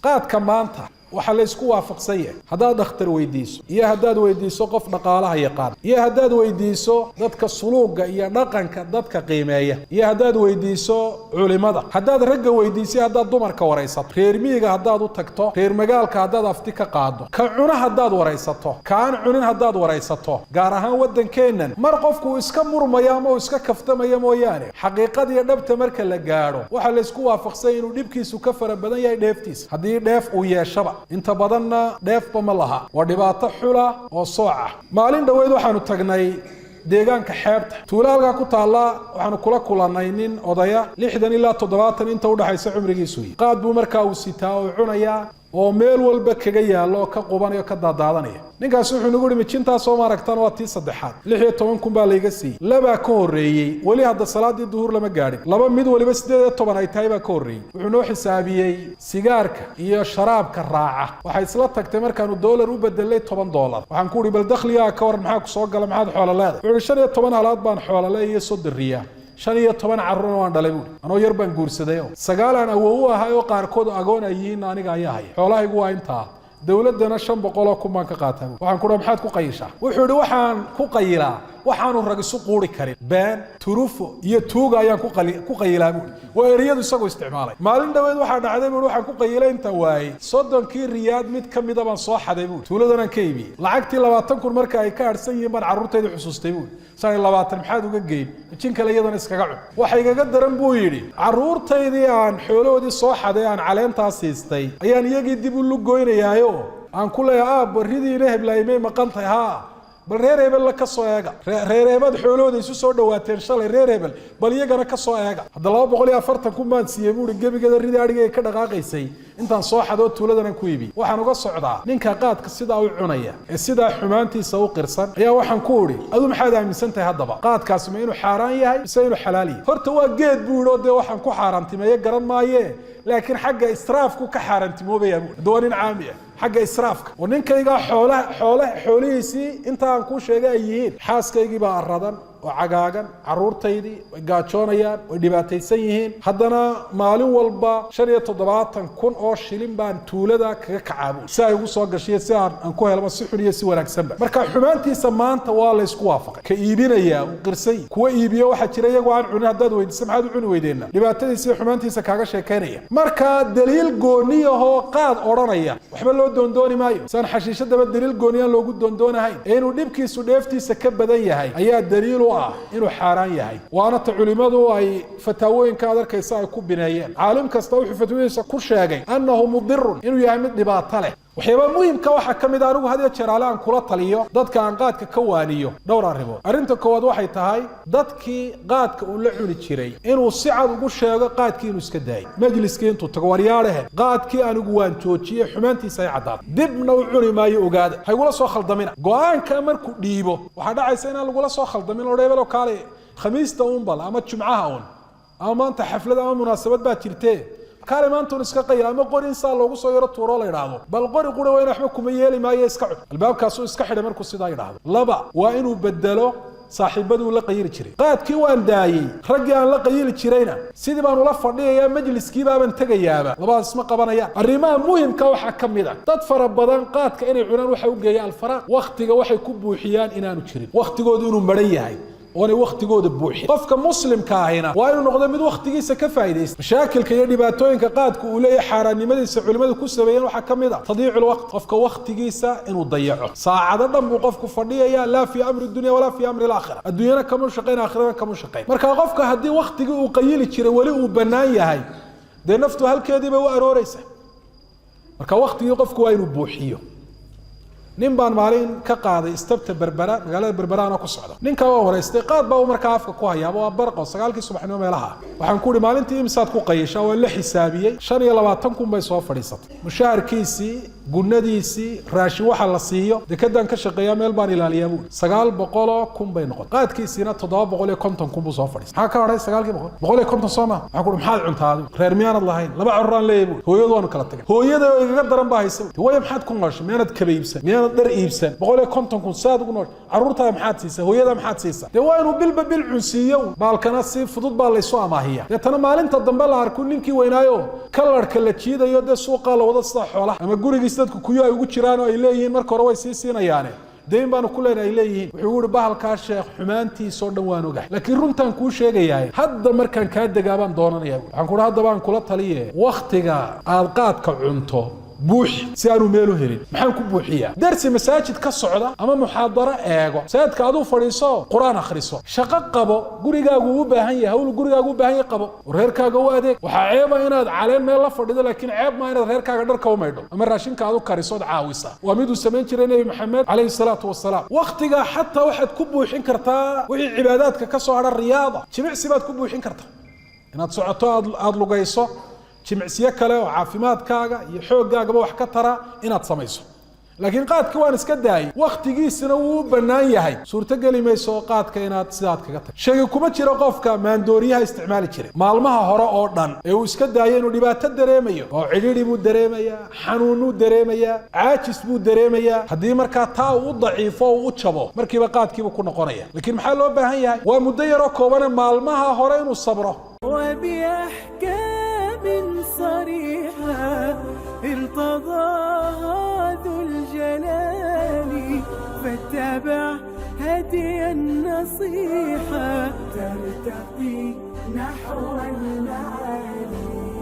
قاد كمانتا waxa la isku waafaqsanyay hadaad dhakhtar weydiiso iyo hadaad weydiiso qof dhaqaalaha yaqaan iyo hadaad weydiiso dadka suluuga iyo dhaqanka dadka qiimeeya iyo hadaad weydiiso culimada hadaad ragga weydiiso hadaad dumarka waraysato reer miyiga hadaad u tagto reer magaalka hadaad afti ka qaado ka cuna hadaad waraysato kaan cunin hadaad waraysato gaar ahaan wadankeenan mar qofku iska murmaya ama iska kaftamaya mooyaane xaqiiqadii dhabta marka la gaaro waxa la isku waafaqsanyay inuu dhibkiisu ka fara badan yahay dheeftiis hadii dheef uu yeeshaba inta badanna dheefba ma laha waa dhibaato xula oo sooca maalin dhaweyd waxaanu tagnay deegaanka xeebta tuulaalka ku taala waxaanu kula kulanay nin odaya 60 ilaa 70 inta u dhaxaysa cumrigiisu qaad buu markaa uu sitaa oo cunaya oo meel walba kaga yaalo ka qubanayo ka daadaadanaya ninkaas wuxuu nagu yiri mijinta soo maaragtan waa tii saddexaad 16 kun baa layga siiyay laba ka horeeyay wali hadda salaadii duhur lama gaarin laba mid waliba 18 ay tahay baa ka horeeyay wuxuu noo xisaabiyay sigaarka iyo sharaabka raaca waxay isla tagtay markaanu dollar u bedelay $10 waxaan ku yiri bal dakhliga ka war maxaa ku soo gala maxaad xoolo leedahay wuxuu 15 halaad baan xoolo leeyahay 30 riyaal 15 carruur waan dhalay buu anoo yar baan guursaday oo sagaalan awoo u ahay oo qaarkood agoon ay yihiin aniga ayaa hay xoolahaygu waa intaa dawladana 500 ku maan ka qaataa waxaan ku maxaad ku qayishaa wuxuu yiri waxaan ku qayilaa waxaanu rag isu quuri karin baan turufo iyo tuuga ayaan ku qayilaa waa eriyadu isagoo isticmaalay maalin dhaweed waxa dhacday buu waxaan ku qayilay inta waay 30 riyaad mid kamid ah baan soo xaday buu tuuladan ka iibi lacagtii 20 kun marka ay ka harsan yihiin baan carruurtayda xusuustay buu saan 20 maxaad uga geeyay jin kale iyadana iskaga cun waxa igaga daran buu yiri carruurtaydii aan xooloodii soo xaday aan caleentaas siistay ayaan iyagii dib u lugoynayaayo aan ku leeyahay baridiina heblaymay maqantay ha bal reer hebel la ka soo eega reer hebel xoolooda isu soo dhawaateen shalay reer hebel bal iyagana ka soo eega hadda 240 kun baan siiyay buu gabigeeda ridi ariga ka dhaqaaqaysay intaan soo xado tuuladan ku iibi waxaan uga socdaa ninka qaadka sida uu cunaya ee sida xumaantiisa u qirsan ayaa waxaan ku uri adu maxaad aaminsantahay haddaba qaadkaas ma inuu xaraan yahay mise inuu xalaal yahay horta waa geed buu de waxaan ku xaaraantimeeyay garan maaye laakiin xagga israafku ka xaaraantimoobaya doonin caamiya xagga israafka oo ninkayga xoolahiisi inta aan ku sheegay ay yihiin xaaskaygii baa aradan oo cagaagan carruurtaydii way gaajoonayaan way dhibaataysan yihiin haddana maalin walba 75 kun oo shilin baan tuulada kaga kacaabo si ay ugu soo gashay si aan ku helmo si xun iyo si wanaagsanba marka xumaantiisa maanta waa la isku waafaqay ka iibinaya uu qirsay kuwa iibiyo waxa jira iyagu aan cunin haddaad weydiiso maxaad u cuni weydeenna dhibaatadiisa xumaantiisa kaaga sheekeynaya marka daliil gooniyaho qaad oranaya waxba loo doondooni maayo san xashiishadaba daliil gooniyan loogu doondoonahay inuu dhibkiisu dheeftiisa ka badan yahay ayaa daliil inuu xaraan yahay waana ta culimadu ay fataawooyinka adarkaysa ay ku bineeyeen caalim kasta wuxuu fatwadiisa ku sheegay annahu mudir inuu yahay mid dhibaato leh waxyaaba muhiimka waxa kamid ah anigu hadiya jeeraalaan kula taliyo dadka aan qaadka ka waaniyo dhowr arrimood arinta koowaad waxay tahay dadkii qaadka uu la cuni jiray inuu si cad ugu sheego qaadkii inuu iska daayay majliskii intuu tago waryaarahe qaadkii anigu waan joojiyay xumaantiisa ay cadaad dibna u cuni maayo ogaada haygula soo khaldamina go'aanka markuu dhiibo waxa dhacaysa in lagula soo khaldamin oo reebelo kale khamiista bal ama jumcaha ama maanta xaflad ama munaasabad baa jirtee kale maanta iska qayl ama qorin saa loogu soo yaro tuuro la yiraahdo bal qori qura weyn waxba kuma yeeli maayo iska cud albaabkaas uu iska xidhay markuu sidaa yiraahdo laba waa inuu bedelo saaxiibadu la qayri jiray qaadkii waan daayay ragii aan la qayli jirayna sidii baan ula fadhiyaa majliskii baaban tagayaaba labadaas ma qabanayaan arrimaha muhiimka waxa kamid ah dad fara badan qaadka inay cunaan waxa u geeyay alfaraaq waqtiga waxay ku buuxiyaan inaanu jirin waqtigoodu inuu maran yahay oo waqtigooda buuxi qofka muslimka ahina waa inuu noqdo mid waqtigiisa ka faa'iideysto mashaakilka iyo dhibaatooyinka qaadku uu leeyahay xaaraannimadiisa culimadu ku sameeyeen waxa kamid ah tadiicul waqt qofka waqtigiisa inuu dayaco saacado dhan buu qofku fadhiyaya la fi amri dunya wala fi amri al-aakhirah adduunyada kama shaqeyn aakhirada kama shaqeyn marka qofka hadii waqtigii uu qayili jiray wali uu banaan yahay de naftu halkeediiba u arooraysa marka waqtigii qofku waa inuu buuxiyo nin baan maalin ka qaaday istabta berbera magaalada berberaana ku socda ninka waa horeystay qaad baa markaa afka ku hayaaba waa barqo 9 subaxnimo meelaha waxaan ku yiri maalintii imsaad ku qayisha waa la xisaabiyay 25 kun bay soo fadhiisatay mushaharkiisii gunadiisii raashin waxa la siiyo dekedan ka shaqeeya meel baan ilaaliyaa buu 900,000 bay noqon qaadkiisina 750 buu soo fadhiis maxaa ka horay 950 Soomaa waxa ku maxaad cuntaadu reer miyaanad lahayn laba curraan leeyahay hooyadu waan kala tagay hooyada iga daran baa haysan way maxaad ku nooshay miyaanad kaba iibsan miyaanad dhar iibsan 150 saad ugu noosh carruurta maxaad siisa hooyada maxaad siisa de waa inuu bilba bil cunsiyo baalkana si fudud baa la soo amaahiya tan maalinta dambe la arko ninkii weynaayo kalarka la jiidayo de suuqa la wada sida xoolaha ama gurigiisa dadku kuyo ay ugu jiraan oo ay leeyihiin marka hore way siinayaane deyn baan ku leenahay ay leeyihiin wuxuu yiri bahalka sheekh xumaantiisa oo dhan waan ogahay laakiin runtan ku sheegayaa hadda markaan ka dagaabaan doonanayaa waxaan ku hadda baan kula taliye waqtiga aad qaadka cunto buuxi si aanu meel u helin maxaan ku buuxiyaa darsi masaajid ka socda ama muxaadara eego saadka aad u fadhiiso quraan akhriso shaqo qabo gurigaagu u baahan yahay hawl gurigaagu u baahan yahay qabo reerkaaga u adeeg waxa ceeba inaad caleen meel la fadhido laakiin ceeb ma inaad reerkaaga dharka u maydho ama raashinka aad u kariso caawisa waa mid uu sameyn jiray nabi maxamed alayhi salaatu wasalaam waqtiga xataa waxaad ku buuxin kartaa wixii cibaadaadka ka soo hadha riyaada jimicsi baad ku buuxin kartaa inaad socoto aad lugayso jimicsiye kale oo caafimaadkaaga iyo xooggaagaba wax ka tara inaad samayso laakiin qaadka waan iska daayay waqtigiisina wuu banaan yahay suurta gali mayso qaadka inaad sidaad kaga tag sheegi kuma jiro qofka maandooriyaha isticmaali jiray maalmaha hore oo dhan ee uu iska daayay inuu dhibaato dareemayo oo cidhiidhi buu dareemayaa xanuun uu dareemayaa caajis buu dareemayaa haddii markaa taa uu daciifo oo u jabo markiiba qaadkiiba ku noqonaya laakiin maxaa loo baahan yahay waa muddo yar oo kooban maalmaha hore inuu sabro صريحة ارتضاها ذو الجلال فاتبع هدي النصيحة ترتقي نحو المعالي